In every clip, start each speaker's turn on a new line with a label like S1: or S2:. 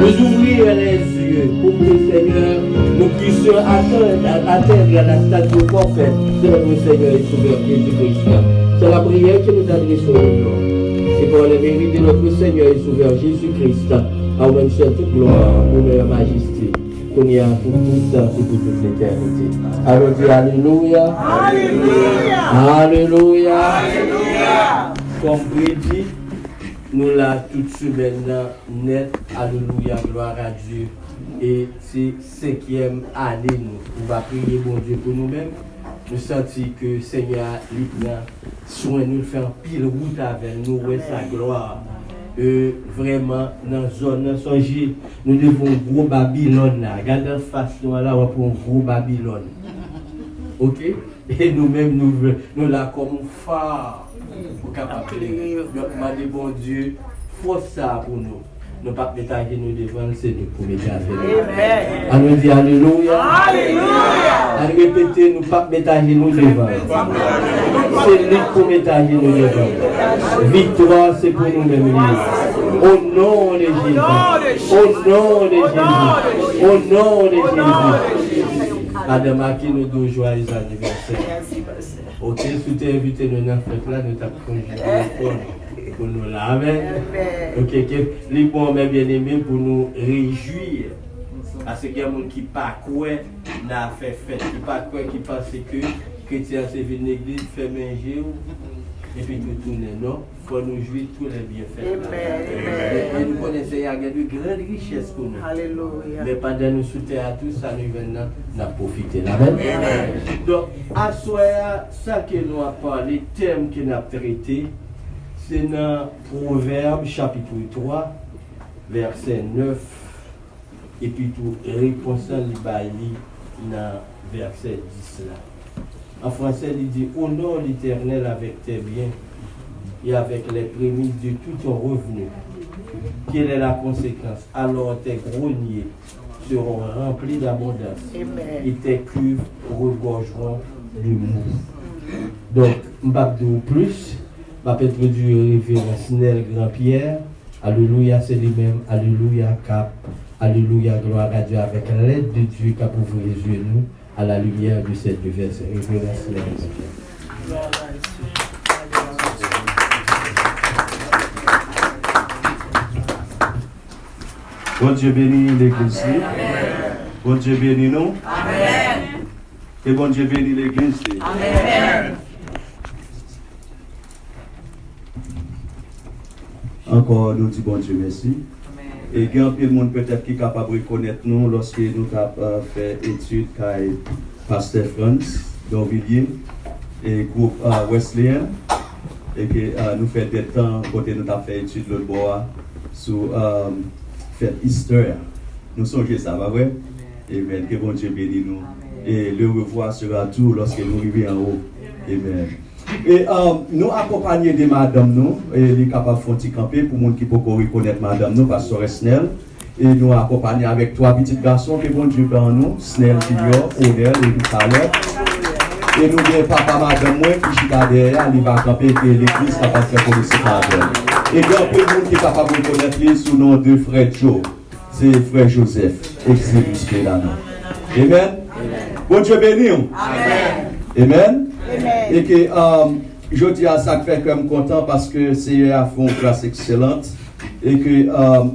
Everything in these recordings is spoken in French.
S1: nous ouvrir les yeux pour que, Seigneur, nous puissions atteindre la statue parfaite de notre Seigneur et Sauveur Jésus-Christ. C'est la prière que nous adressons aujourd'hui. Et pour le mérite de notre Seigneur et Sauveur Jésus-Christ, à même seul toute gloire, honneur, majesté, qu'on y a pour tout temps et pour toute l'éternité. Alors dis Alléluia. Alléluia. Alléluia. Alléluia. Comme prédit, nous l'avons toute semaine net. Alléluia, gloire à Dieu. Et c'est 5e année, nous va prier bon Dieu pour nous-mêmes. Nous sentons que Seigneur prend soin nous faire pile route avec nous, et sa gloire. Vraiment, dans la zone, nous devons gros Babylone là. Regardez la face, nous là, on pour un gros Babylone. Ok? Et nous-mêmes, nous là comme phare. Pour capable de demander bon Dieu, force ça pour nous. Nous ne pas mettre nous devant, c'est nous pour mettre à nous. On nous dit Alléluia. Alléluia. On répéter, nous ne pas mettre nous devant. C'est nous pour mettre nous devant. Victoire, c'est pour nous-mêmes. Au nom de Jésus. Au nom de Jésus. Au nom de Jésus. Madame, qui nous donne joyeux anniversaire. Ok, si tu es invité nous dans la fête là, nous t'avons conjugué pour nous laver. Ok, les bons bien aimés pour nous réjouir. Parce qu'il y a des gens qui ne pas quoi n'a fait fête, qui pas quoi qui pense que chrétien c'est venu l'église faire manger et puis tout tourner. Non, il faut nous jouir tous les bienfaits. Et nous connaissons qu'il y a de grandes richesses pour nous. Alléluia. Mais pendant nous soutenir à tout ça, nous venons d'en profiter. Donc, à soir, ça que nous avons parlé, le thème que nous avons traité, c'est dans Proverbe chapitre 3, verset 9, et puis tout réponse dans verset 10 là. En français, il dit: honore l'Éternel avec tes biens et avec les prémices de tout ton revenu. Quelle est la conséquence? Alors tes greniers seront remplis d'abondance et tes cuves regorgeront de mou. Donc, je ne vais pas dire plus. Je vais introduire révérend Snell Grand-Pierre. Alléluia, c'est lui-même. Alléluia, cap. Alléluia, gloire à Dieu, avec l'aide de Dieu qui a ouvert les yeux nous à la lumière de cette verset. Révérend Snell Grand-Pierre.
S2: Bon Dieu bénit l'église. Bon Dieu bénit nous. Amen. Et bon Dieu bénit l'église. Amen. Encore nous disons bon Dieu merci. Et il y a un peu de monde peut-être qui est capable de reconnaître nous lorsque nous avons fait études avec Pasteur France d'Orvilliers et groupe Wesleyan. Et que nous faisons des temps côté nous avons fait études l'autre bois sur fête Easter. Nous sommes ça, va vrai? Amen. Que bon Dieu bénisse nous. Et le revoir sera tout lorsque nous arrivons en haut. Amen. Et nous accompagnons des madame nous, et les capables de faire camper pour les gens qui peuvent reconnaître madame nous, Pasteur Snell. Et nous accompagnons avec 3 petits garçons que bon Dieu dans nous, Snell Junior, Odell et tout à l'heure. Et nous avons papa madame moi qui est derrière, il va camper et l'église capable de faire pour le madame. Et il y a un peu de monde qui est capable de reconnaître sous nom de frère Joe. C'est frère Joseph, ex-évêque là. Amen. Bon Dieu béni. Amen. Amen. Et que je dis à ça que fait comme content parce que c'est à fond une classe excellente et que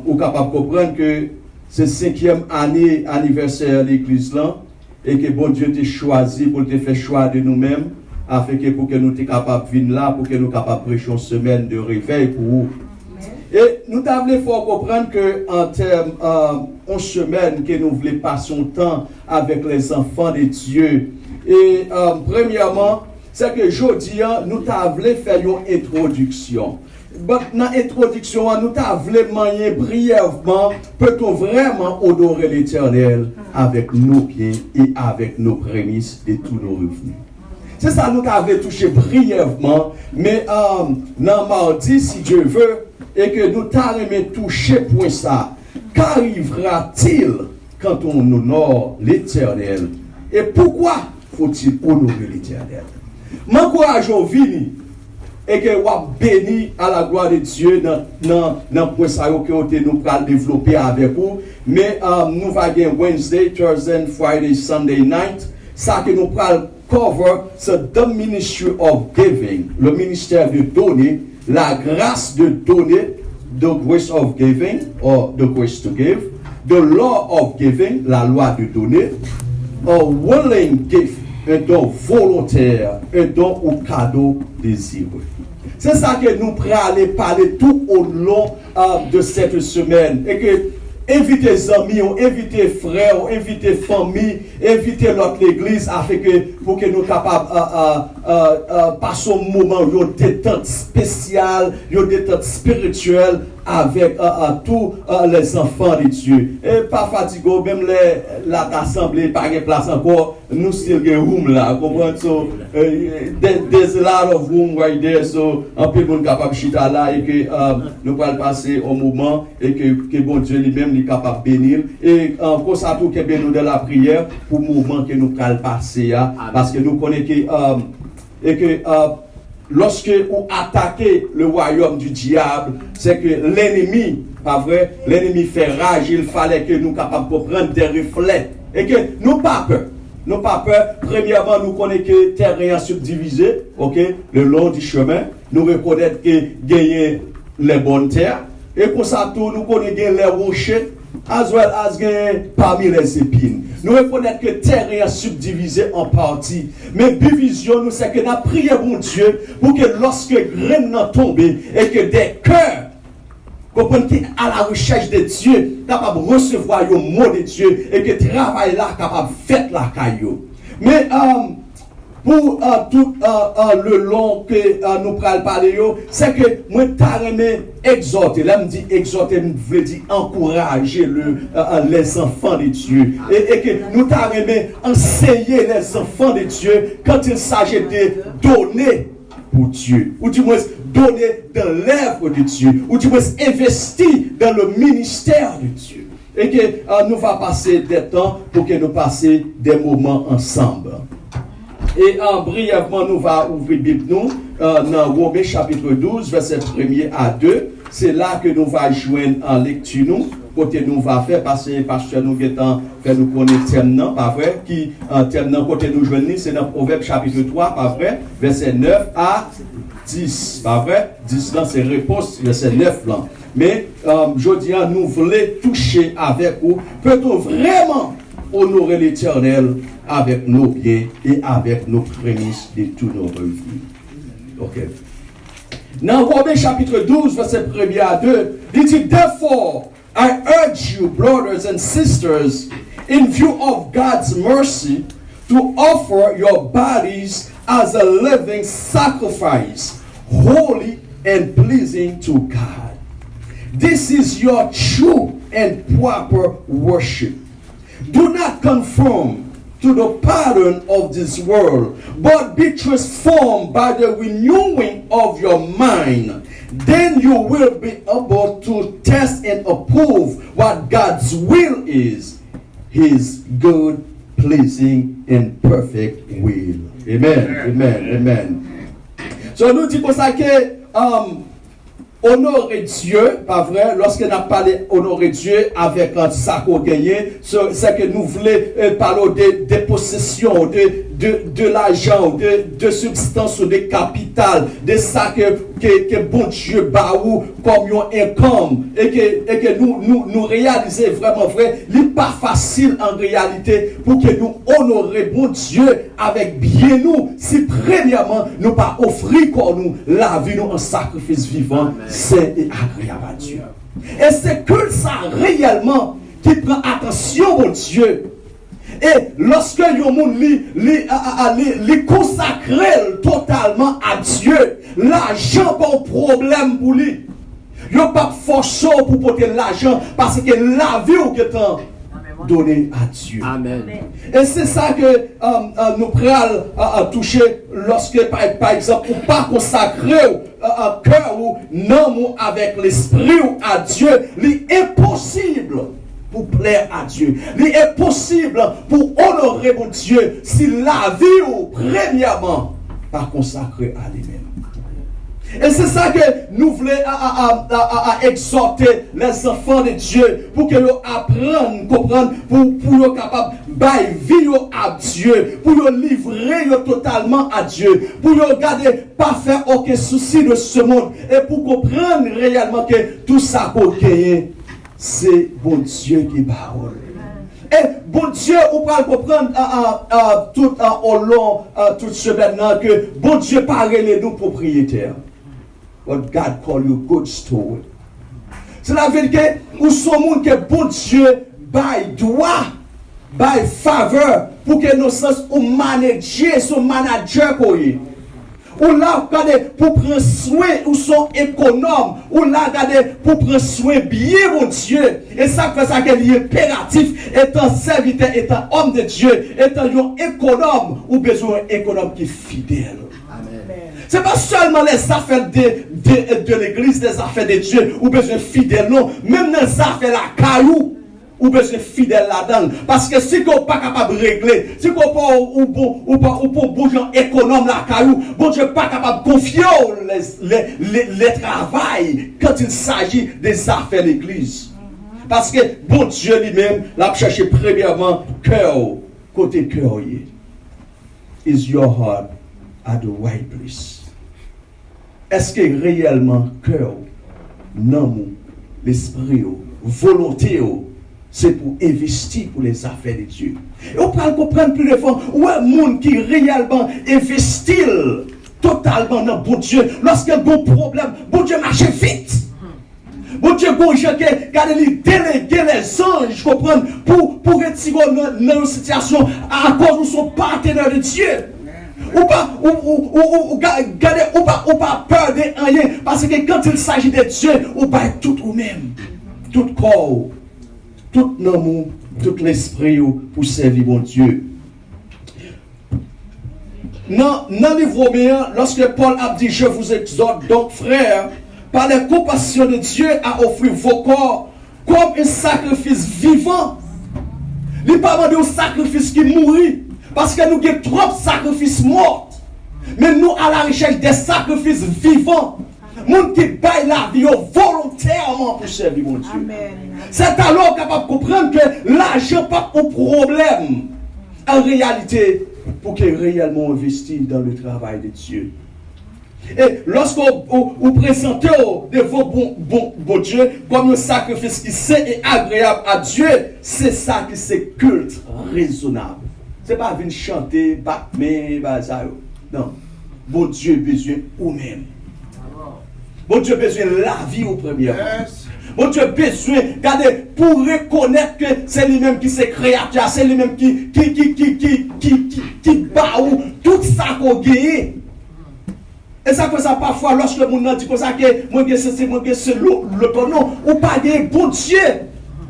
S2: vous êtes capable de comprendre que c'est 5e année anniversaire de l'église là et que bon Dieu t'a choisi pour te faire choix de nous-mêmes afin que pour que nous soyons capables de venir là, pour que nous soyons capables de prêcher une semaine de réveil pour vous. Et nous devons faut comprendre que en termes une semaine que nous voulons passer son temps avec les enfants de Dieu. Et premièrement, c'est que aujourd'hui, nous devons faire une introduction. Dans l'introduction, nous devons manier brièvement, peut-on vraiment honorer l'Éternel avec nos pieds et avec nos prémices et tous nos revenus. C'est ça nous avons touché brièvement, mais dans mardi, si Dieu veut, et que nous t'avons touché pour ça, qu'arrivera-t-il quand on honore l'Éternel? Et pourquoi faut-il honorer l'Éternel? M'encourage au vini et que vous béni à la gloire de Dieu dans le point ça que nous allons développer avec vous. Mais nous allons avoir Wednesday, Thursday, Friday, Sunday night. Ça que nous allons cover, c'est the ministry of giving, le ministère de donner, la grâce de donner, the grace of giving, or the grace to give, the law of giving, la loi de donner, a willing gift, un don volontaire, un don ou cadeau désireux. C'est ça que nous allons parler tout au long de cette semaine. Et que invitez les amis, invitez les frères, invitez les familles, invitez l'autre l'église afin que pour que nous capables passer un moment une détente spéciale, une détente spirituelle avec tous les enfants de Dieu. Et pas fatigué, même l'assemblée, pas de place encore, nous still get room là, comprenez? So, there's a lot of room right there, so un peu bon capable chita là et que nous allons passer au moment et que bon Dieu lui-même est capable de bénir. Et comme ça, tout que nous de la prière pour le moment que nous allons passer, parce que nous connaissons que lorsque vous attaquez le royaume du diable, c'est que l'ennemi, pas vrai, l'ennemi fait rage, il fallait que nous capables de prendre des reflets. Et que nous pas peur. Nous pas peur. Premièrement, nous connaissons que terre est subdivisée, ok, le long du chemin. Nous reconnaissons que gagner les bonnes terres. Et pour ça, tout, nous connaissons les rochers, as well as parmi les épines. Nous reconnaissons que terre est subdivisée en parties. Mais division, nous c'est que nous prions mon Dieu pour que lorsque graines n'ont tombé et que des cœurs comprenez à la recherche de Dieu, capable de recevoir le mot de Dieu et que le travail là capable de faire la caillou. Mais pour tout le long que nous allons parler, c'est que moi t'arrêter exhorter. Là, me dit exhorter, veut dire encourager les enfants de Dieu. Et que nous t'arrêter enseigner les enfants de Dieu quand il s'agit de donner pour Dieu. Ou du moins donner dans l'œuvre de Dieu. Ou du moins investir dans le ministère de Dieu. Et que nous allons passer des temps pour que nous passions des moments ensemble. Et brièvement, nous allons ouvrir Bible nous dans Romains chapitre 12, verset 1er à 2. C'est là que nous allons joindre en lecture nous. Côté nous va faire passer parce que nous avons fait nous connaître thème non, pas vrai, qui thème non côté nous joindre c'est dans Proverbe chapitre 3, pas vrai, verset 9 à 10, pas vrai, 10 là c'est réponse, verset 9 là. Mais je dis à nous voulons toucher avec vous, peut-on vraiment honorer l'Éternel avec nos biens et avec nos prémices de tous nos revenus. Ok. Dans Romains chapitre 12, verset 1er à 2, il dit, therefore, I urge you, brothers and sisters, in view of God's mercy, to offer your bodies as a living sacrifice, holy and pleasing to God. This is your true and proper worship. Do not conform to the pattern of this world, but be transformed by the renewing of your mind. Then you will be able to test and approve what God's will is, His good, pleasing, and perfect will. Amen. Amen. Amen. So nous dit pour ça que honorer Dieu, pas vrai, lorsqu'on a parlé honorer Dieu avec ça qu'on gagne, c'est que nous voulons parler des possessions, de l'argent, de substances, de capital, de ça que bon Dieu baou comme un income, et que nous réaliser vraiment vrai, il n'est pas facile en réalité pour que nous honorions bon Dieu avec bien nous, si premièrement nous pas offrir pour nous la vie nous en sacrifice vivant, saint et agréable à Dieu. Et c'est que ça réellement qui prend attention au Dieu. Et lorsque yon moun li consacre totalement à Dieu, l'argent pas un problème pour lui. Yon pas forcé pour porter l'argent parce que la vie ou qu'étant donné à Dieu. Amen. Et c'est ça que nous prenons toucher lorsque par exemple ou pas consacrer un cœur ou non avec l'esprit ou à Dieu, l'impossible pour plaire à Dieu. Il est possible pour honorer mon Dieu si la vie ou premièrement pas consacrée à lui-même. Et c'est ça que nous voulons à exhorter les enfants de Dieu pour qu'ils apprennent, comprendre, pour être capables de vivre à Dieu, pour livrer totalement à Dieu, pour regarder, pas faire aucun souci de ce monde et pour comprendre réellement que tout ça qu'on gagne, c'est bon Dieu qui parle. Et bon Dieu, on peut comprendre tout au long, toute semaine que bon Dieu parle les nous propriétaires. What God call you good steward. C'est la vérité où son monde que bon Dieu bail droit, bail faveur pour que nos sens ou manager, son manager pour lui. Ou là, regardez, pour prendre soin, ou sont économes, ou là, regardez, pour prendre soin bien, mon Dieu. Et ça fait ça qu'il est impératif, étant serviteur, étant homme de Dieu, étant un économe, ou besoin d'un économe qui est fidèle. Ce n'est pas seulement les affaires de l'église, les affaires de Dieu, ou besoin fidèle, non. Même dans les affaires la caillou, ou besoin fidèle là-dedans. Parce que si vous n'êtes pas capable de régler, si vous n'êtes pas bon gens économe la caillou, bon Dieu n'est pas capable de confier les travail quand il s'agit des affaires de l'église. Parce que bon Dieu lui-même l'a cherché premièrement cœur, côté cœur. Is your heart at the right place? Est-ce que réellement cœur, non, l'esprit, volonté, c'est pour investir pour les affaires de Dieu. Et on peut comprendre plus de fois, où un monde qui réellement investit totalement dans bon Dieu, lorsqu'il y a un bon problème, bon Dieu marche vite. Bon Dieu, bon Dieu, regardez-les déléguer les anges, comprendre, pour retirer dans une situation à cause de son partenaire de Dieu. Ou pas peur de rien, parce que quand il s'agit de Dieu, ou pas tout ou même, tout corps, tout l'amour, tout l'esprit pour servir mon Dieu. Dans le livre Romains, lorsque Paul a dit, je vous exhorte donc frères, par la compassion de Dieu, à offrir vos corps comme un sacrifice vivant. Il n'est pas demandé un sacrifice qui mourit, parce que nous avons trop de sacrifices morts. Mais nous, à la recherche des sacrifices vivants, monde qui baille la vie volontairement pour servir mon Dieu. Amen. C'est alors capable de comprendre que l'argent n'est pas un problème. En réalité, pour qu'il réellement investi dans le travail de Dieu. Et lorsqu'on vous présentez devant bon Dieu comme un sacrifice qui saint et agréable à Dieu, c'est ça qui c'est culte raisonnable. Ce n'est pas venir chanter, battre main, non. Bon Dieu besoin ou même. Bon Dieu besoin la vie au premier. Yes. Bon Dieu besoin, regardez, pour reconnaître que c'est lui-même qui s'est créateur, c'est lui-même qui bat ou tout ça qu'on gagne. Et ça fait ça parfois lorsque le monde dit comme ça que moi c'est le non ou pas de bon Dieu.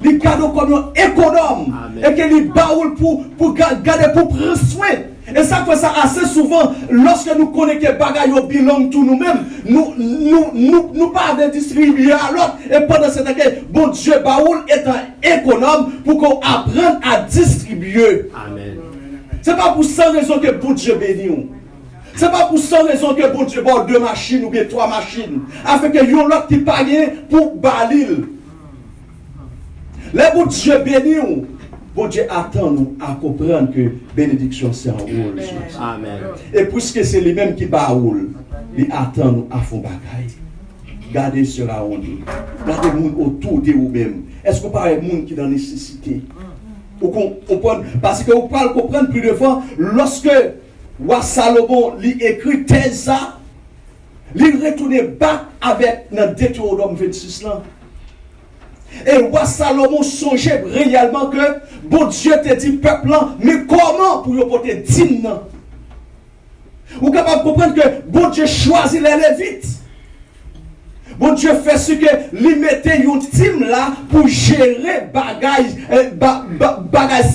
S2: Les cadeaux comme un économe. Amen. Et que les baoul pour garder, pour prendre soin. Et ça fait ça assez souvent, lorsque nous connaissons que bagaille au bilan tout nous-mêmes, nous pas de distribuer à l'autre. Et pendant ce temps, bon Dieu, baoul est un économe pour qu'on apprenne à distribuer. Amen. C'est pas pour ça raison que bon Dieu bénit. C'est pas pour ça raison que bon Dieu bat 2 machines ou bien 3 machines. Afin que yon l'autre qui paye pour balil. Les bon Dieu bénit, bon Dieu attend nous à comprendre que bénédiction c'est un rôle. Amen. Et puisque c'est lui-même qui baoule, il attend nous à fond bagaille. Gardez cela en nous. Gardez le monde autour de vous-même. Est-ce que vous parlez de monde qui est dans la nécessité? Parce que vous parlez comprendre plus de fois, lorsque Roi Salomon lui écrit ça, il retourne back avec dans Deutéronome 26 là. Et roi Salomon songeait réellement que bon Dieu te dit peuple là, mais comment pour y porter dîme? Vous êtes capable de comprendre que bon Dieu choisit les Lévites. Bon Dieu fait ce que lui mettait une dîme là pour gérer bagages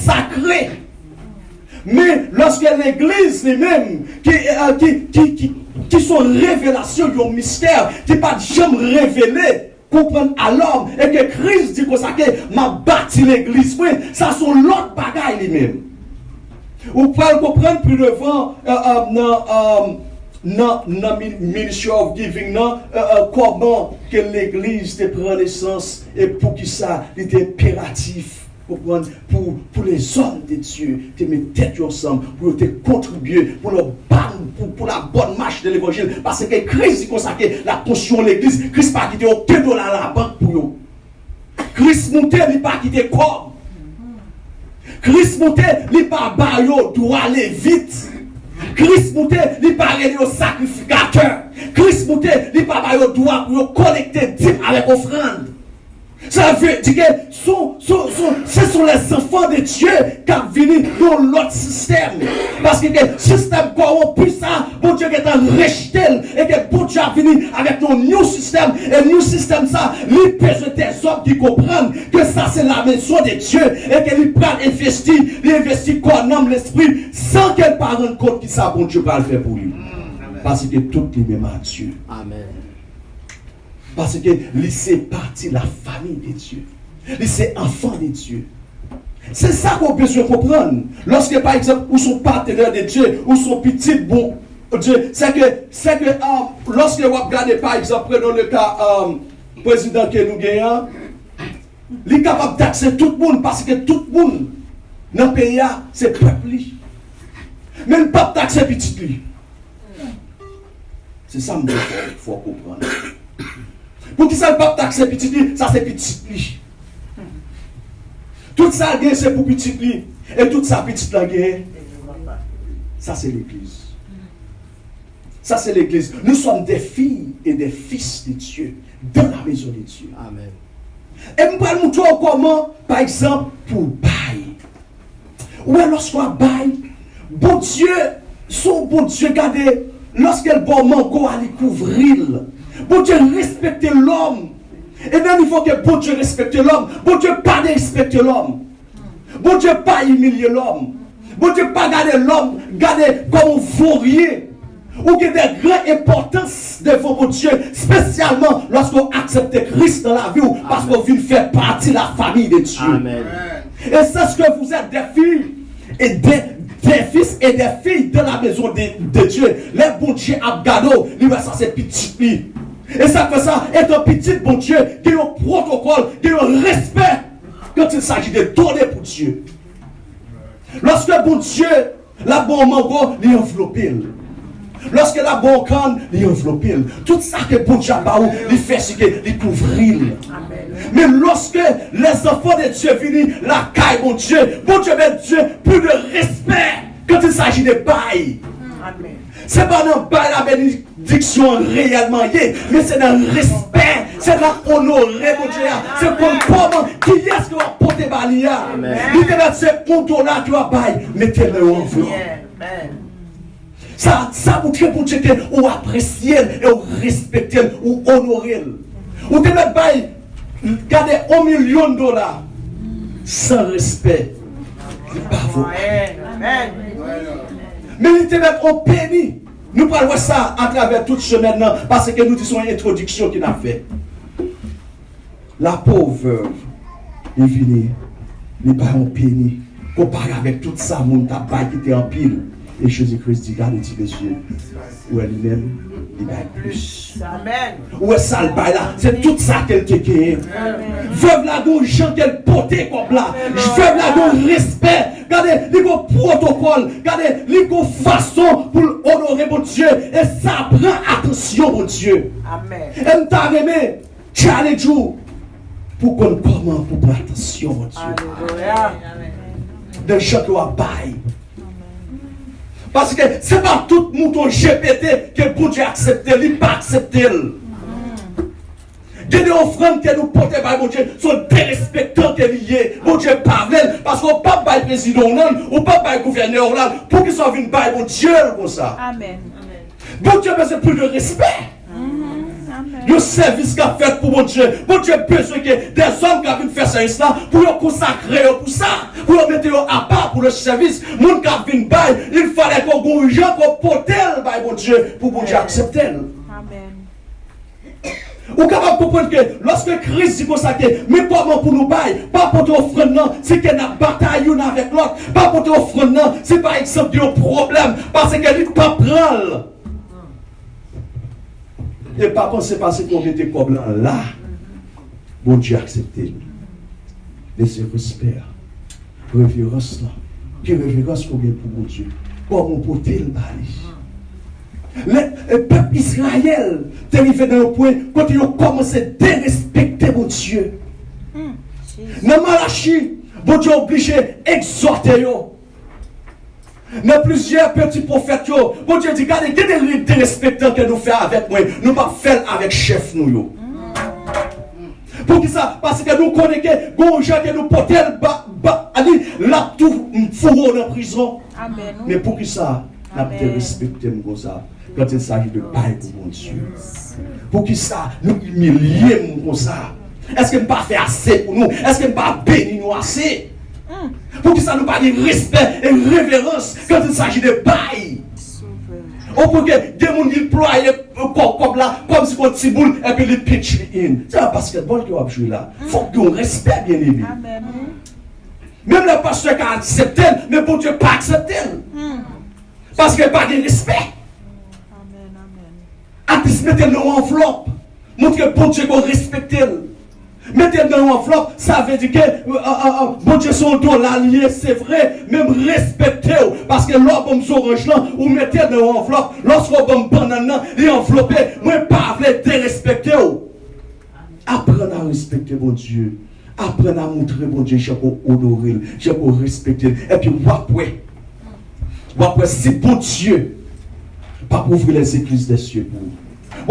S2: sacrés. Mais lorsque l'église lui-même qui sont révélations d'un mystère, qui pas jamais révélé, comprendre à l'homme, et que Christ dit que ça m'a bâti l'église, oui, ça sont l'autre bagaille lui-même. Vous pouvez comprendre plus devant dans Ministry of Giving, comment que l'église te prend naissance et pour qui ça, il est impératif. Pour les hommes de Dieu, te mettre tête ensemble, pour te contribuer pour la bonne marche de l'évangile. Parce que Christ consacre la portion de l'église. Christ pas quitté aucun dollar à la banque pour eux. Christ monté, il pas quitté comme. Christ monté, il pas baillot, doit aller vite. Christ monté, il pas aller au sacrificateur. Christ monté, il pas baillot, doit pour collecter dîmes avec offrande. Ça veut dire que ce sont les enfants de Dieu qui ont venu dans l'autre système. Parce que le système corrompu, ça, bon Dieu qui est rejeté, et que bon Dieu a venu avec un nouveau système. Et le nouveau système, ça, les besoins des hommes qui comprennent que ça, c'est la maison de Dieu. Et qu'ils prennent investir quoi, nomme l'esprit, sans qu'elle ne rende compte que ça, bon Dieu va le faire pour lui. Parce que tout est même à Dieu.
S1: Amen.
S2: Parce que c'est partie de la famille de Dieu. C'est enfant de Dieu. C'est ça qu'on peut se comprendre. Lorsque, par exemple, ou son partenaire de Dieu, ou son petit bon Dieu, c'est que lorsque vous regardez, par exemple, prenons le cas président que nous gagnons, il est capable d'accéder tout le monde parce que tout le monde dans le pays, c'est peuple. Mais il ne peut pas d'accéder petit lui. C'est ça qu'il faut comprendre. Pour qui ça le pape taxe petit lit, ça c'est petit lit. Tout ça c'est pour petit lit. Et tout ça petit lit, ça c'est l'église. Ça c'est l'église. Nous sommes des filles et des fils de Dieu dans la maison de Dieu.
S1: Amen.
S2: Et nous allons montrer comment, par exemple, pour bail. Ou alors lorsqu'on bail, bon Dieu, son bon Dieu, regardez, lorsqu'elle bon mango à les couvrir. Bon Dieu respecte l'homme. Et même il faut que bon Dieu respecte l'homme. Bon Dieu pas respecte l'homme. Bon Dieu pas humilier l'homme. Bon Dieu pas garder l'homme, garder comme un vaurier. Ou qui a des grandes importances devant mon Dieu, spécialement lorsqu'on accepte Christ dans la vie, parce qu'on vient faire partie de la famille de Dieu.
S1: Amen.
S2: Et c'est ce que vous êtes des filles et des fils et des filles de la maison de Dieu. Les bon Dieu Abgado, lui ça c'est petit lui. Et ça fait ça, est un petit bon Dieu qui a un protocole, qui a un respect quand il s'agit de donner pour Dieu. Lorsque bon Dieu, la bonne mango, il enveloppe. Lorsque la bonne canne, il enveloppe. Tout ça que bon Dieu a il fait ce qu'il couvre. Mais lorsque les enfants de Dieu viennent, la caille, bon Dieu met Dieu plus de respect quand il s'agit de bail. Ce n'est pas dans bail la bénédiction réellement, mais c'est dans le respect, c'est dans honorer, mon Dieu. C'est comme comment, qui est-ce qui va porter balia? Il te met ce compte-là qui va bail, mettez-le en enveloppe. Ça vous dit pour Dieu que vous appréciez et vous respectez ou honorez. Vous te met bail, gardez $1 million sans respect. C'est pas vous. Mais il te met en pénis. Nous parlons ça à travers toute semaine parce que nous disons une introduction qu'il a fait. La pauvre, il vient, il pas en pénis. Comparé avec tout ça, mon tabac qui était en pile. Et Jésus-Christ dit, regardez les yeux. Où elle-même, il va plus. Amen. Où est ça le bail là? C'est tout ça qu'elle te gagne. Veuve la don gens qu'elle portait comme là. Veuve la don respect. Regardez, les protocole. Regardez, les façon pour honorer mon Dieu. Et ça prend attention mon Dieu. Amen. Et nous t'a aimé. Challenge vous. Pour qu'on comment pour prendre attention mon Dieu. Alléluia. De gens qui ont bail. Parce que ce n'est pas tout le monde GPT que bon Dieu accepte, il n'est pas accepté. Il y a des offrandes que nous portons par mon Dieu, sont dérespectants que liés. Bon Dieu parle, parce qu'on ne peut pas le président, on ne peut pas le gouverneur, pour qu'ils soient venus par mon Dieu comme ça. Amen. Bon Dieu besoin plus de respect. Le service qu'a fait pour mon Dieu. Bon Dieu besoin que des hommes qui viennent faire ça pour le consacrer pour ça, pour le mettre à part pour le service. Mon qui viennent bail, il fallait qu'on ait des gens qu'on portait mon Dieu pour bon Dieu accepter. Amen. Vous capable de comprendre que lorsque Christ dit consacré, mais comment pour nous bail, pas pour ton offrande, c'est qu'il y a une bataille une avec l'autre, pas pour ton offrande, c'est par exemple un problème, parce qu'il ne peut pas prendre. Et pas penser parce qu'on était comme là. Bon Dieu accepté. Mais c'est respect, révérence là. Quelle révérence qu'on a pour mon Dieu. Comment porter le bali. Le peuple Israël est arrivé dans un point quand ils ont commencé à dérespecter mon Dieu. Dans Malachie, bon Dieu est obligé d'exhorter. Dans plusieurs petits prophètes, bon Dieu dit, regardez, quel est le dérespectant que nous faisons avec moi, nous ne pas faire avec chef nous. Pour qui ça? Parce que nous connaissons que gens que nous portons là tout fourreau dans la prison. Amen. Mais pour qui ça? Nous avons respecté comme ça. Quand il s'agit de bail pour mon Dieu. Pour qui ça? Nous humilier comme ça. Est-ce que nous ne pas faire assez pour nous? Est-ce que nous ne pas bénir nous assez? Pour que ça nous parle de respect et révérence quand il s'agit de bail. Ou pour que des gens qui ploient comme là, comme si on petit boule et puis les pitch in. C'est un basketball qui va jouer là. Il faut qu'on respecte bien aimé. Même le pasteur qui a accepté, mais pour Dieu pas accepté. Parce qu'il n'y a pas de respect. Amen. Mettez dans l'enveloppe. Montre que pour Dieu qu'on respecte. Mettez dans l'enveloppe, ça veut dire que bon Dieu son dos l'allié, c'est vrai, même respectez parce que l'homme orange là, ou mettez dans l'enveloppe, lorsqu'on banane, et enveloppé, moi pas voulez dérespecter. Apprenez à respecter bon Dieu. Apprenez à montrer bon Dieu, j'ai pour honorer, j'ai pour respecter. Et puis, après, si bon Dieu, pas ouvrir les églises des cieux pour vous.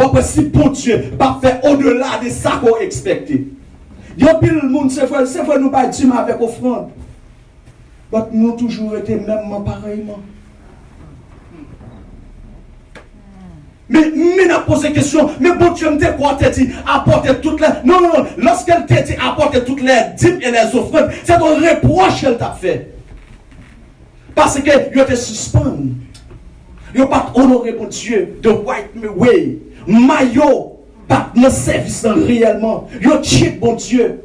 S2: Après, si bon Dieu, pas faire au-delà de ça qu'on expectait. Il y a pile le monde, c'est vrai, nous pas dire avec offrande. Mais nous toujours été même pareillement. Mais n'a posé question, mais bon Dieu me dit quoi t'as dit, apporter toutes les. Non, lorsqu'elle t'a dit apporter toutes les dîmes et les offrandes, c'est un reproche qu'elle t'a fait. Parce que il était suspendu. Il n'a pas honoré mon Dieu de white way. Maillot. Pas de service réellement. Yo cheat bon Dieu.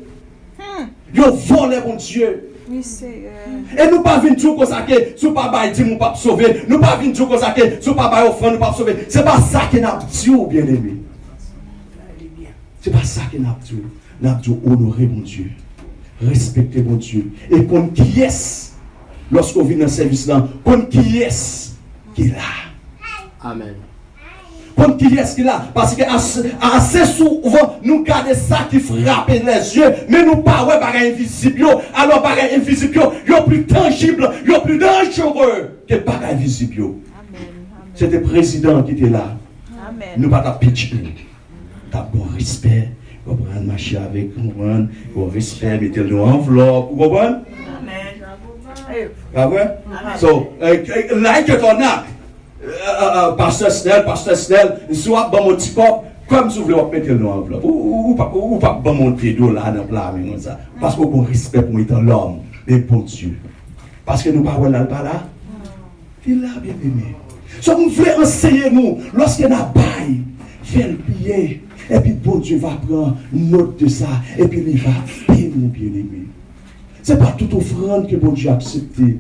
S2: Yo volé bon Dieu. Et nous pas venir dire comme ça que si pas bail dit nous pas sauver. Nous pas venir dire comme ça que si pas bail offrande nous pas sauver. C'est pas ça que n'a dit bien aimé. C'est pas ça que n'a dit. N'a dit honorer mon Dieu. Respecter mon Dieu et qu'on qui est lorsqu'on vient dans le service là, qu'on qui est qui est là.
S1: Amen.
S2: Comme qui est-ce qu'il a? Parce que assez souvent, nous gardons ça qui frappe les yeux, mais nous pas ouais bagay invisible. Alors bagay invisible, yo plus tangible, yo plus dangereux que bagay invisible. C'était le président qui était là. Amen. Nous pas ta pitch. T'as bon respect, vous prendre marcher avec nous, bon respect, mettez-le dans l'enveloppe, vous comprenez? Amen. Ah ouais? So, like it or not. Pasteur Snell, soit dans mon petit corps, comme si vous voulez mettre le enveloppe, ou pas monter d'eau là dans le plat, comme ça. Parce qu'on respect pour mettre l'homme, et pour Dieu. Parce que nous ne parlons pas là. Il a bien aimé. So, nous voulons enseigner nous, lorsqu'il y a un bail, fait le pied, et puis bon Dieu va prendre note de ça, et puis il va payer mon bien-aimé. Ce n'est pas toute offrande que bon Dieu a accepté.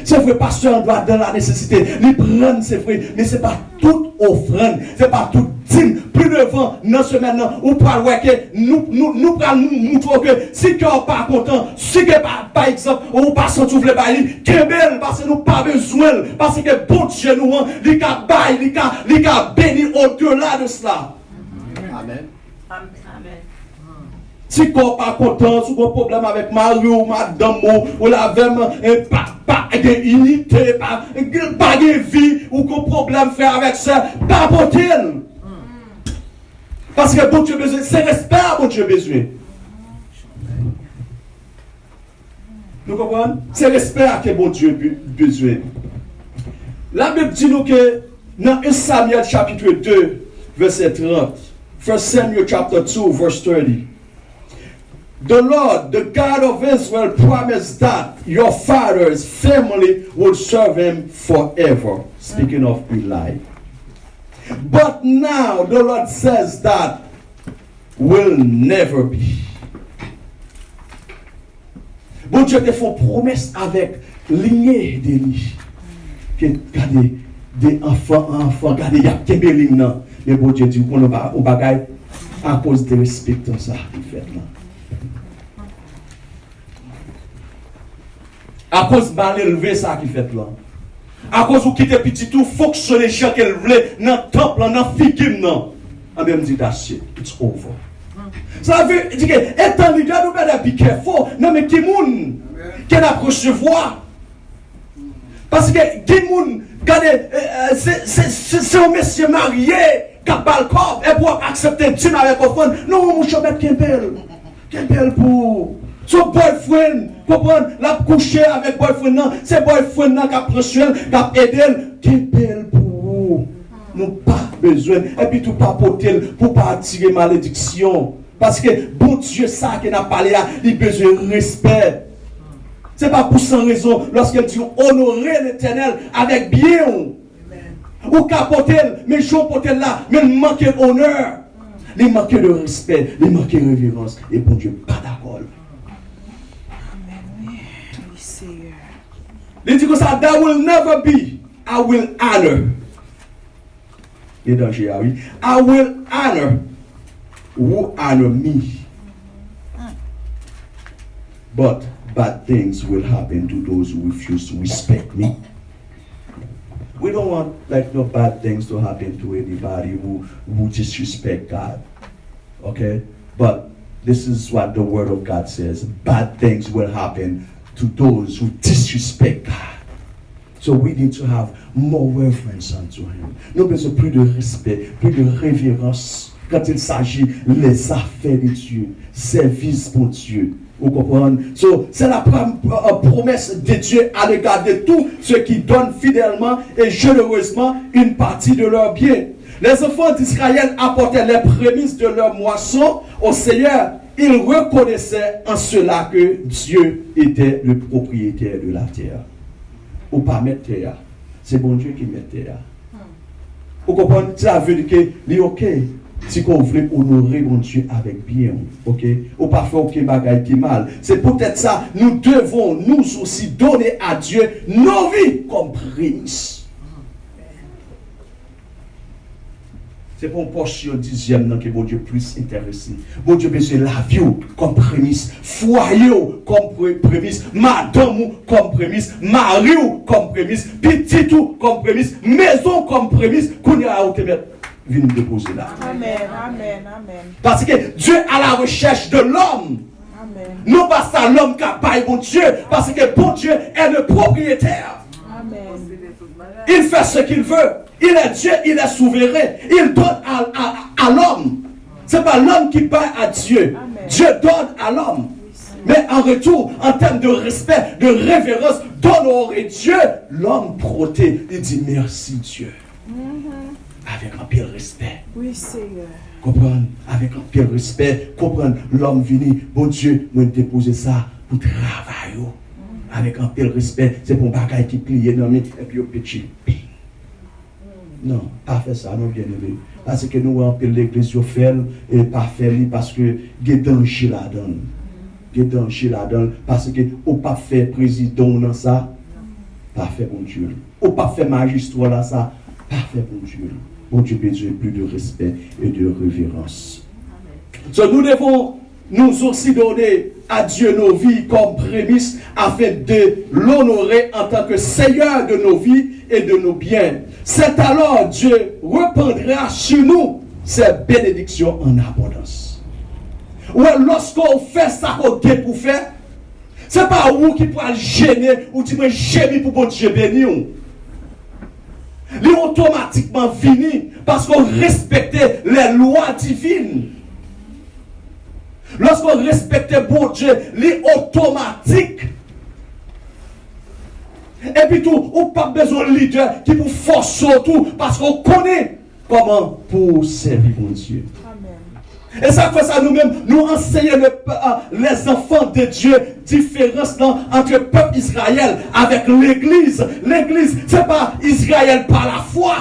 S2: C'est vrai, pasteur doit dans la nécessité, lui prendre, c'est vrai, mais ce n'est pas toute offrande, ce n'est pas toute dîme. Plus devant, dans ce maintenant, on parle que nous montrons que si tu n'es pas content, si que par exemple, on passe en tout le bail, Kembel, parce que nous pas besoin, parce que bon Dieu nous, il a bail, il a béni au-delà de cela.
S1: Amen.
S2: Si tu n'es pas content, si tu as un problème avec Mario, madame, ou la même, pas de unité, pas de vie, ou qu'un problème fait avec ça, pas porter. Parce que bon Dieu besoin, c'est respect à bon Dieu besoin. Nous comprenons? C'est respect à que bon Dieu besoin. La Bible dit nous que dans 1 Samuel chapitre 2, verset 30, 1 Samuel chapter 2, verse 30. The Lord, the God of Israel, promised that your father's family would serve him forever. Speaking of Eli. But now the Lord says that will never be. Bon Dieu te fait une promesse avec lignée d'Élie. Que des enfants, regardez, il y a des lignes. Mais bon Dieu dit qu'on va au bagaille à cause de respect ça qui fait là. À cause mal élevé ça qui fait là. À cause où quitter petit tout fonctionner chaque qu'elle voulait dans le temple, dans le figure non. En même dit that shit, it's over. Ça veut dire que étant leader nous better be careful. Non mais qui moun qui n'a recevoir. Parce que qui moun regardez c'est un monsieur marié qui a pas le corps et pour accepter Dieu avec offrande. Non mon cher mettre Kembel pour son boyfriend, comprendre, la coucher avec boyfriend, non, c'est boyfriend qui a pression, qui a aidé, Kembel pour vous. Nous pas besoin, et puis tout pas porter pour pas attirer malédiction. Parce que bon Dieu, ça qui n'a pas parlé, il a besoin de respect. C'est pas pour sans raison, lorsqu'il dit honorer l'éternel avec bien. Ou capoter, mais je porter là, mais il manque d'honneur. Il manque de respect, il manque de révérence. Et bon Dieu, pas d'accord. Il dit que ça, that will never be. I will honor. Il est danger, oui. I will honor who honor me. But bad things will happen to those who refuse to respect me. We don't want like no bad things to happen to anybody who disrespect God. Okay? But this is what the word of God says. Bad things will happen to those who disrespect God. So we need to have more reverence unto him. Nous besoin plus de respect, plus de révérence quand il s'agit des affaires de Dieu, service pour Dieu. Vous comprenez? So, c'est la promesse de Dieu à l'égard de tous ceux qui donnent fidèlement et généreusement une partie de leur bien. Les enfants d'Israël apportaient les prémices de leur moisson au Seigneur. Ils reconnaissaient en cela que Dieu était le propriétaire de la terre. Ou pas mettre terre. C'est bon Dieu qui met terre. Vous comprenez? Ça veut dire que c'est ok. Si on veut honorer mon Dieu avec bien, ok? Ou pas faire aucun bagage qui est mal. C'est peut-être ça, nous devons nous aussi donner à Dieu nos vies comme prémices. C'est pour une portion dixième que mon Dieu plus intéressé. Mon Dieu besoin la vie comme prémisse, foyer comme prémisse, madame comme prémisse, mari comme prémisse, petit comme prémisse, maison comme prémisse, qu'on y a au Québec. Viens nous déposer là.
S3: Amen, amen, amen.
S2: Parce que Dieu est à la recherche de l'homme.
S3: Amen.
S2: Non pas ça l'homme qui a paillé bon Dieu, parce que bon Dieu est le propriétaire.
S3: Amen.
S2: Il fait ce qu'il veut. Il est Dieu, il est souverain. Il donne à l'homme. Ce n'est pas l'homme qui paye à Dieu.
S3: Amen.
S2: Dieu donne à l'homme. Mais en retour, en termes de respect, de révérence, d'honorer Dieu, l'homme protège. Il dit merci Dieu. Avec un pire respect.
S3: Oui, Seigneur.
S2: Comprendre, avec un pire respect, comprendre, l'homme venu, bon Dieu, nous déposer ça pour travailler. Avec un pire respect, c'est pour bagaille qui plie dans et puis au petit. Non, pas faire ça, non, bien aimé. Parce que nous, en pile l'église, nous faisons et pas faire parce que il y a danger là-dedans. Il y a danger là-dedans. Parce que on pas faire président dans ça, pas faire bon Dieu. On pas faire magistrat là, ça, pas faire bon Dieu. Bon Dieu besoin plus de respect et de révérence. So, nous devons nous aussi donner à Dieu nos vies comme prémisse afin de l'honorer en tant que Seigneur de nos vies et de nos biens. C'est alors Dieu répandra sur nous ses bénédictions en abondance. Ou lorsqu'on fait ça qu'on est pour faire, c'est pas vous qui pourra gêner ou tu peux gémir pour bon Dieu bénir. Il est automatiquement fini parce qu'on respectait les lois divines. Lorsqu'on respectait bon Dieu, il est automatique. Et puis tout, on n'a pas besoin de leader qui vous force tout parce qu'on connaît comment pour servir mon Dieu.
S3: Amen.
S2: Et ça fait ça nous-mêmes, nous enseignons les enfants de Dieu, différence entre le peuple Israël avec l'église. L'église, ce n'est pas Israël par la foi.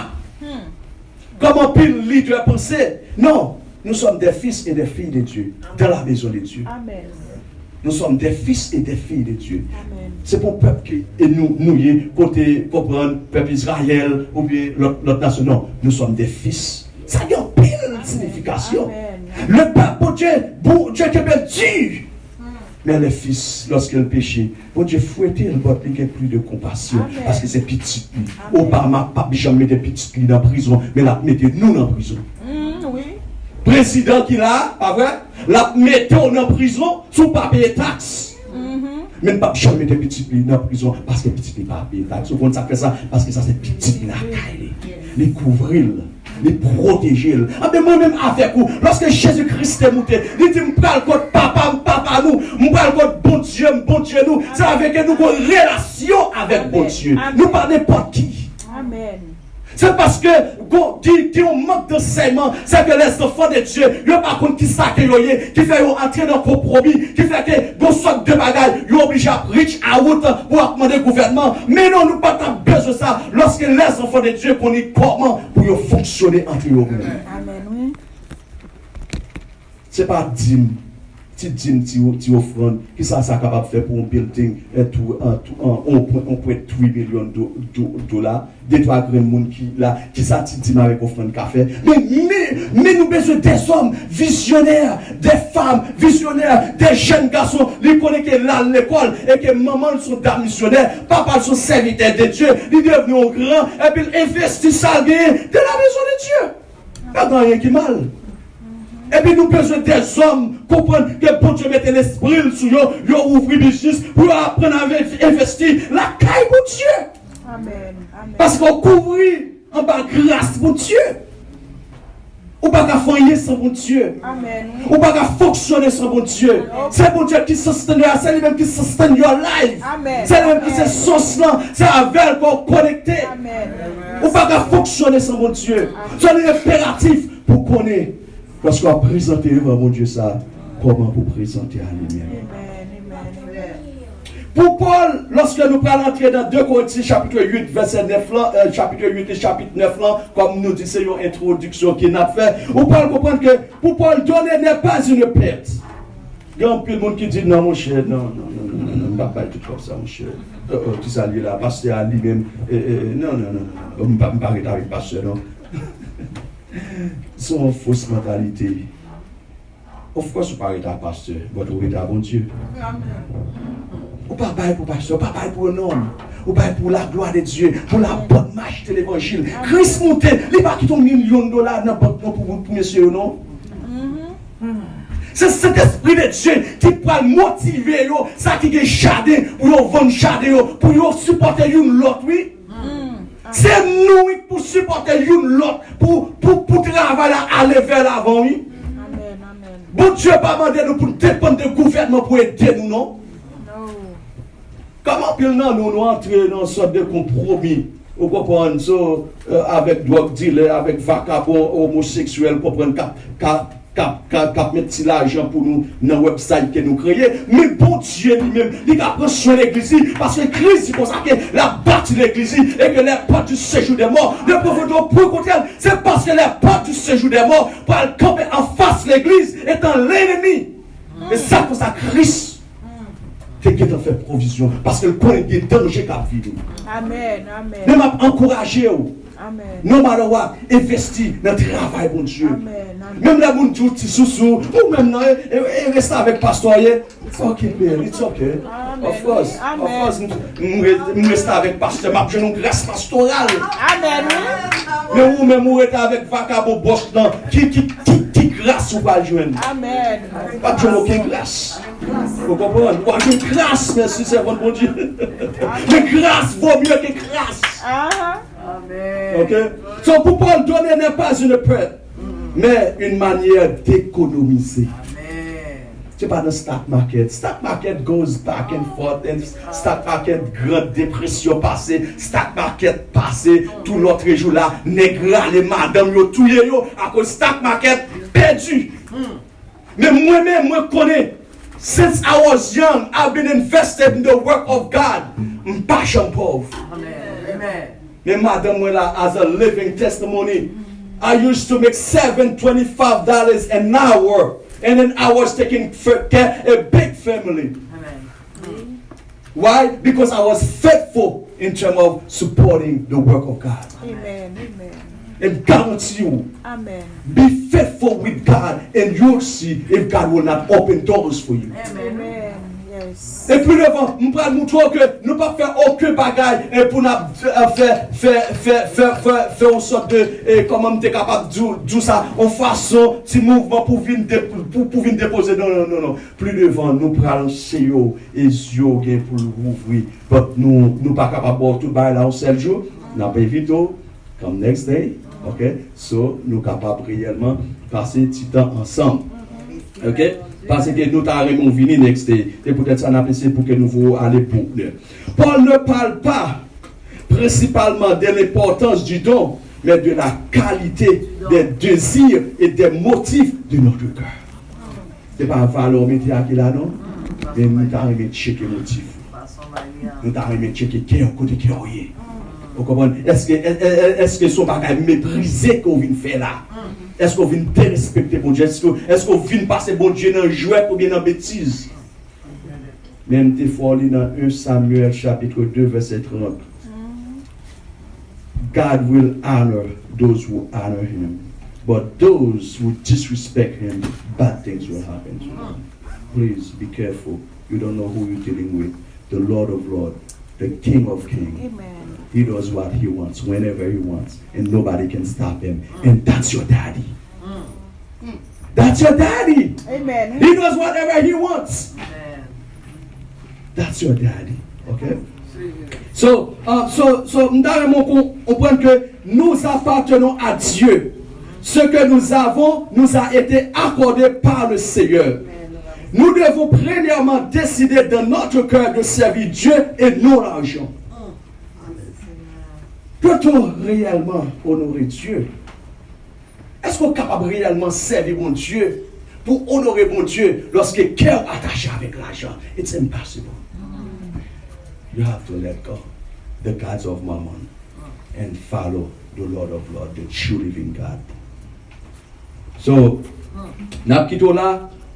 S2: Comment pile leader pensait? Non, nous sommes des fils et des filles de Dieu, dans la maison de Dieu.
S3: Amen.
S2: Nous sommes des fils et des filles de Dieu.
S3: Amen.
S2: C'est pour le peuple qui et nous côté comprendre peuple Israël ou bien l'autre nation. Non, nous sommes des fils Ça a une pile signification.
S3: Amen.
S2: Le peuple, bon Dieu qui est bien dur. Mais les fils, lorsqu'ils péchaient, bon Dieu fouettait le peuple, il n'y a plus de compassion.
S3: Amen.
S2: Parce que c'est petit. Obama, pas jamais des petites filles dans la prison, mais la mettez nous dans la prison.
S3: Oui.
S2: Président qui l'a, pas vrai? La mettez en prison, sous pas payer taxes. Même pas jamais des petites filles dans la prison, parce que petites filles pas payer taxes. Vous ça fait ça, parce que ça c'est petit la caille. Les couvrir, les protéger. Ah mais moi-même avec vous, lorsque Jésus-Christ est monté, il dit, je parle contre papa nous, je parle contre bon Dieu nous. C'est avec nous une relation avec bon Dieu. Nous pas n'importe qui.
S3: Amen.
S2: C'est parce que qui ont manque d'enseignement, c'est que les enfants de Dieu, ils ne pas contre qui ça qui fait entrer dans le compromis, qui fait que vous sorte de bagages, ils sont obligés à reach out pour demander au gouvernement. Mais non, nous pas besoin de ça. Lorsque les enfants de Dieu connaissent comment pour fonctionner entre eux.
S3: Amen, oui.
S2: C'est pas dîme. Petit offrande, qui ça capable de faire pour un building et tout, on peut 8 millions de dollars, des trois grands monde qui là, qui ça dîme avec offrande café. Mais nous besoin des hommes visionnaires, des femmes visionnaires, des jeunes garçons, ils connaissent que là l'école et que maman sont des missionnaires, papa sont serviteurs de Dieu, ils deviennent grand et puis ils investissent ça de la maison de Dieu. Pas rien qui mal. Et puis nous avons besoin des hommes comprendre que bon Dieu mette l'esprit sur eux, ils ouvrent le business pour apprendre à investir la caille pour Dieu.
S3: Amen. Amen.
S2: Parce qu'on couvre en bas grâce pour Dieu. Ou pas qu'à foyer sans bon Dieu.
S3: Amen.
S2: Ou pas qu'à fonctionner sans bon Dieu. C'est bon Dieu qui sustain, c'est lui-même qui sustain your life.
S3: Amen.
S2: C'est lui-même qui c'est source là, c'est avec qu'on connecté.
S3: Amen.
S2: Ou pas qu'à fonctionner sans bon Dieu. C'est un impératif pour connaître. Parce qu'on a présenté devant mon Dieu ça, comment vous présenter à lui-même. Pour Paul, lorsque nous allons entrer dans 2 Corinthiens chapitre 8, verset 9, chapitre 8 et chapitre 9, comme nous disons, c'est une introduction qu'il a fait, on peut comprendre que pour Paul, donner n'est pas une perte. Il y a un peu de monde qui dit non, mon cher, non, je ne vais pas tout comme ça, mon cher. Qui s'allie là, pasteur à lui-même, non, je ne vais pas parler avec pasteur, non. C'est une fausse mentalité. Pourquoi je ne parle pas pasteur? Votre état bon Dieu. Ou pas bailler pour pasteur, ou pas bailler pour un homme, ou pas pour la gloire de Dieu, pour la bonne marche de l'évangile. Christ monté, il n'y a pas qui $1 million dans la banque pour monsieur, non? C'est cet esprit de Dieu qui peut motiver, ça qui est jardin, pour vendre jardin, pour supporter l'autre, oui? C'est nous pour supporter l'autre, pour travailler à aller vers l'avant, oui?
S3: Amen, amen.
S2: Bon Dieu n'a pas demandé nous pour dépendre du gouvernement pour aider nous, non? Comment puis nous entrer dans une sorte de compromis? Vous comprenez ça avec drogue dealer, avec vagabond homosexuel pour prendre mettre l'argent pour nous dans le website que nous créons. Mais bon Dieu lui-même, il a pris soin de l'église parce que l'église, c'est pour ça que la bâtie de l'église et que les portes du séjour des morts, le prophète pour côté, c'est parce que les portes du séjour des morts pour aller camper en face de l'église étant l'ennemi. Et ça pour ça Christ. Quelqu'un t'a fait provision parce que le point des dangers qu'a vécu.
S3: Amen, amen.
S2: Même encourager vous.
S3: Amen.
S2: No matter what, investir dans le travail, bon Dieu.
S3: Amen, amen.
S2: Même la moun tout sous ou même non, et rester avec pasteur. It's okay, man. It's okay.
S3: Amen.
S2: Of course.
S3: Amen.
S2: Of course, nous rester avec pasteur. Ma j'ai une grâce pastorale.
S3: Amen.
S2: Mais vous même vous rester avec vagabond boss là, qui grâce ou pas joindre.
S3: Amen.
S2: Pas de aucune grâce. Vous comprenez? Pas de grâce, merci, c'est bon Dieu. Mais grâce vaut mieux que grâce.
S3: Amen.
S2: Ok? So, pour Paul, donner n'est pas une perte, mais une manière d'économiser. C'est pas dans stock market. Stock market goes back and forth. And stock market, grande dépression passée. Stock market passé. Tout l'autre jour là, nègre, les madame, yo, tout yo, à cause stock market perdu. Mais moi-même, moi connais. Since I was young, I've been invested in the work of God. M'passion pauvre.
S4: Amen.
S2: Mais madame, moi là, as a living testimony, I used to make $725 an hour. And then I was taking care of a big family.
S4: Amen.
S2: Why? Because I was faithful in terms of supporting the work of God.
S3: Amen. Amen.
S2: and guarantee you,
S3: Amen.
S2: be faithful with God, and you'll see if God will not open doors for you.
S3: Amen. Yes.
S2: Et puis devant, nous allons montrer que nous ne pas faire aucun bagage et pour nous faire une sorte de comment nous sommes capables de dire ça en façon petit mouvement pour venir déposer. Non. Plus devant, nous prenons CEO et yeux pour l'ouvrir. Nous ne pas capables de boire tout là en 7 jours. Nous avons vite comme next day. Ok? So, nous sommes capables réellement de passer du temps ensemble. Ok? Parce que nous avons venir next day. Et peut-être ça n'a pas essayé pour que nous aller pour nous. Paul ne parle pas principalement de l'importance du don, mais de la qualité des désirs et des motifs de notre cœur. Ce n'est pas un valeur métier qui là, non? Mais nous avons checker le motif. Nous avons checker qui est côté qui est. Vous comprenez? Est-ce que son bagage méprisé qu'on vient faire là? Est-ce qu'on vient dérespecter mon Dieu? Est-ce qu'on vient passer mon Dieu dans le jouet ou bien dans la bêtise? Même des fois, dans 1 Samuel chapitre 2, verset 30. God will honor those who honor him. But those who disrespect him, bad things will happen to them. Please be careful. You don't know who you're dealing with. The Lord of Lords, the King of Kings.
S3: Amen.
S2: He does what he wants, whenever he wants, and nobody can stop him. And that's your daddy. That's your daddy.
S3: Amen.
S2: He does whatever he wants. That's your daddy. Okay? So, nous devons comprendre que nous appartenons à Dieu. Ce que nous avons nous a été accordé par le Seigneur. Nous devons premièrement décider dans notre cœur de servir Dieu et non l'argent. Peut-on réellement honorer Dieu? Est-ce qu'on est capable réellement servir mon Dieu pour honorer mon Dieu lorsque le cœur est attaché avec l'argent? It's impossible. You have to let go the gods of Mammon and follow the Lord of Lords, the true living God. So,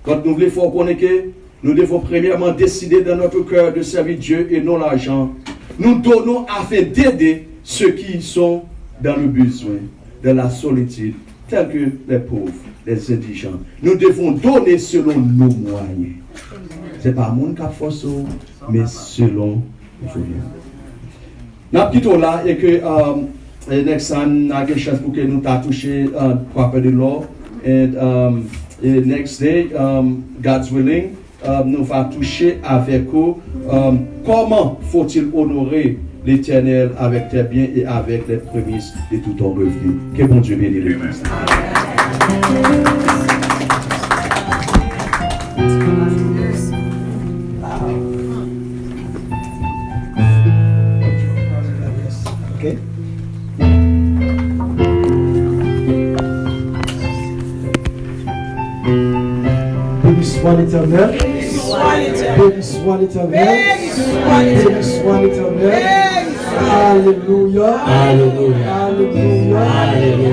S2: quand nous voulons faire connaître que nous devons premièrement décider dans notre cœur de servir Dieu et non l'argent. Nous donnons afin d'aider ceux qui sont dans le besoin, dans la solitude, tels que les pauvres, les indigents. Nous devons donner selon nos moyens. Ce n'est pas mon cas force, mais selon nos moyens. Nous là et que next time, nous avons une chance pour que nous touchions property law. And next day, God's willing, nous va toucher avec eux comment faut-il honorer l'Éternel avec tes biens et avec les prémices de tout ton revenu. Que bon Dieu bénisse l'Église. Okay.
S5: Béni soit l'Éternel. Béni soit l'Éternel. Béni soit l'Éternel. Alléluia. Alléluia. Alléluia. Alléluia.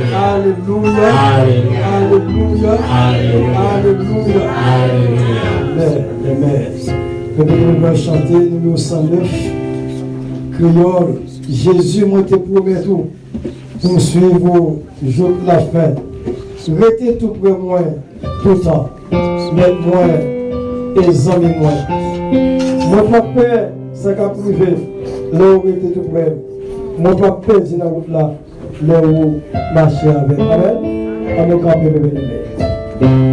S5: Alléluia. Alléluia. Amen. Amen. Nous allons chanter numéro 109. Créole. Jésus m'a te promet tout pour suivre le jour de la fin. Restez tout près moi tout le temps. Mais moi et les amis moi. Mon papa, ça qu'a privé. Là où était tout près. Mon papa dit dans la route là. Là où marcher avec. Amen. Amen. Amen.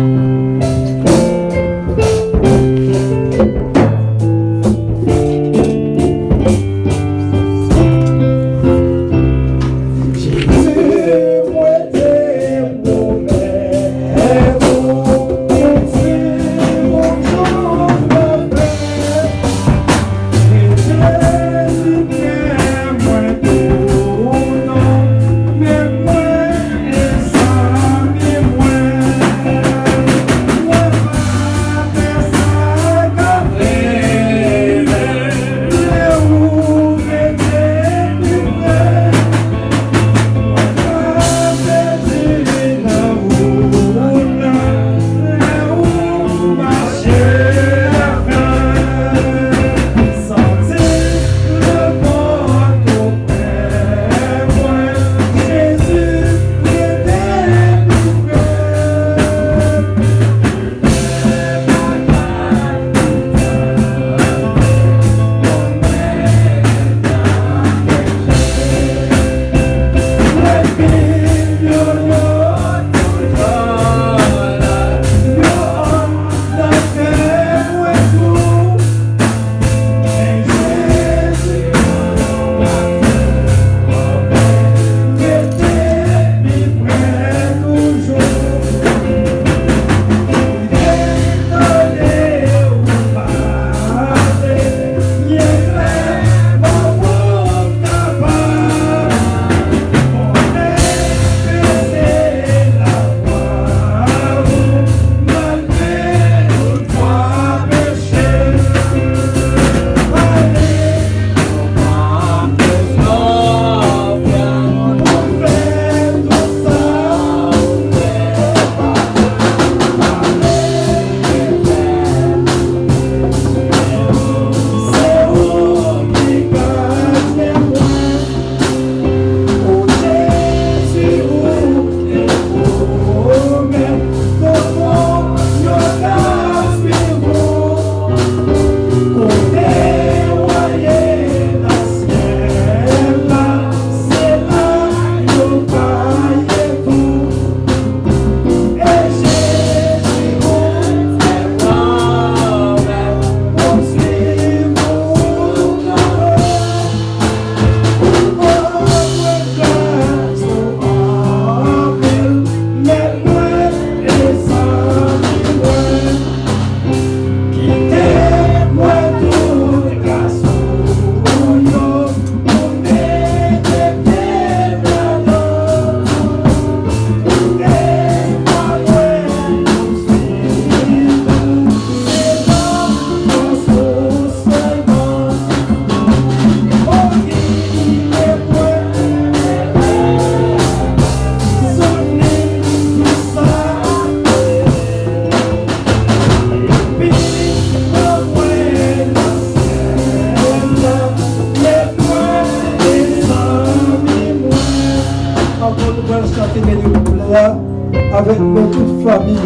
S5: avec toute famille,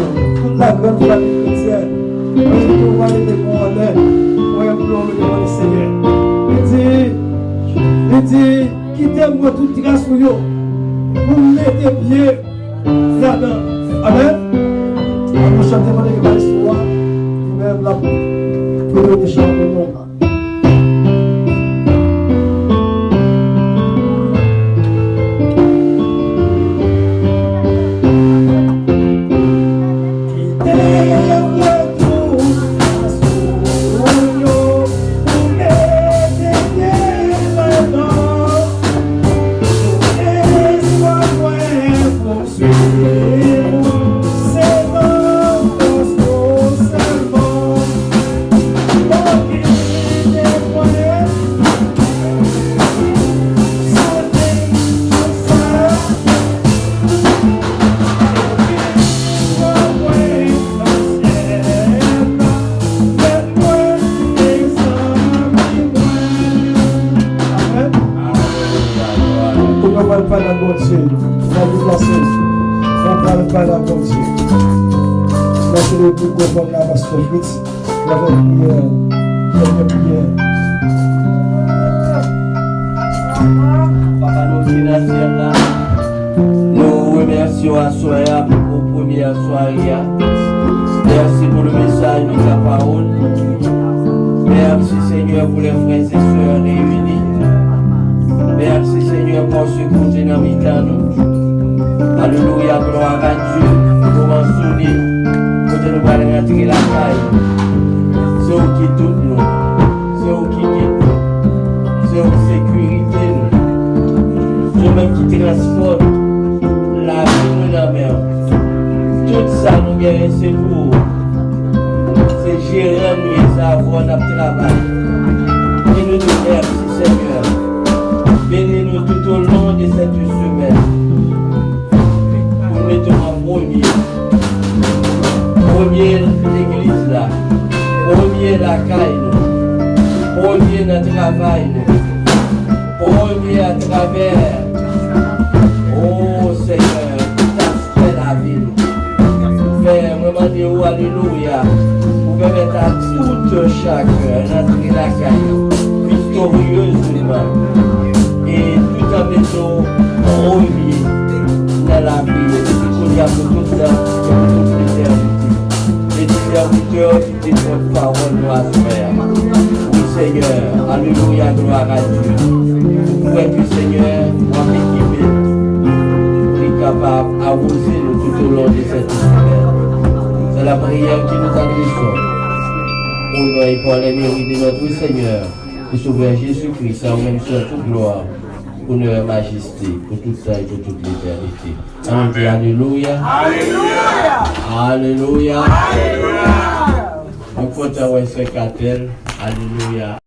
S5: toute la grande famille chrétienne. Moi, je te vois les démons en l'air. Moi, je pleure devant le Seigneur. Il dit, quittez-moi toute grâce pour vous. Vous mettez pied là-dedans. Amen. On va chanter mon église l'histoire. Et même la pour des chants de nom. Comme la pasteur Fritz, la prière,
S1: Papa, nous qui dans le ciel là, nous remercions à soir pour la première soirée. Merci pour le message de ta parole. Merci Seigneur pour les frères et sœurs réunis. Merci Seigneur pour ce que tu nous as nous. Alléluia, gloire à Dieu. Pour m'en souvenir. Nous allons rentrer la caille. C'est où qui tout nous. C'est où qui quitte nous. C'est où sécurité nous. C'est même qui transporte la vie de la mer. Tout ça nous guérit, c'est pour. C'est gérer nous et savoir notre travail. Et nous nous merci Seigneur. Bénis-nous tout au long de cette semaine. Pour mettre en premier. Premier l'église là, premier la caille, premier notre travail, premier à travers, oh Seigneur, tu as fait la vie. Père, vraiment Dieu, alléluia, vous permettez à tout chacun d'entrer la caille, victorieusement, et tout en mettant premier dans la vie, qu'il y a pour tout ça, pour toute l'éternité. Et des serviteurs qui disent votre parole nous à faire. Oui Seigneur, alléluia, gloire à Dieu. Vous pouvez que Seigneur, moi m'équiper, est capable d'arroser nous tout au long de cette semaine. C'est la prière qui nous adressons. Au nom et pour les mérites de notre Seigneur, et Sauveur Jésus-Christ, en même sur toute gloire, honneur et majesté, pour tout ça et pour toute l'éternité. Amen. Alléluia. Alléluia. Alléluia. Nous comptons ce qu'appelle. Alléluia.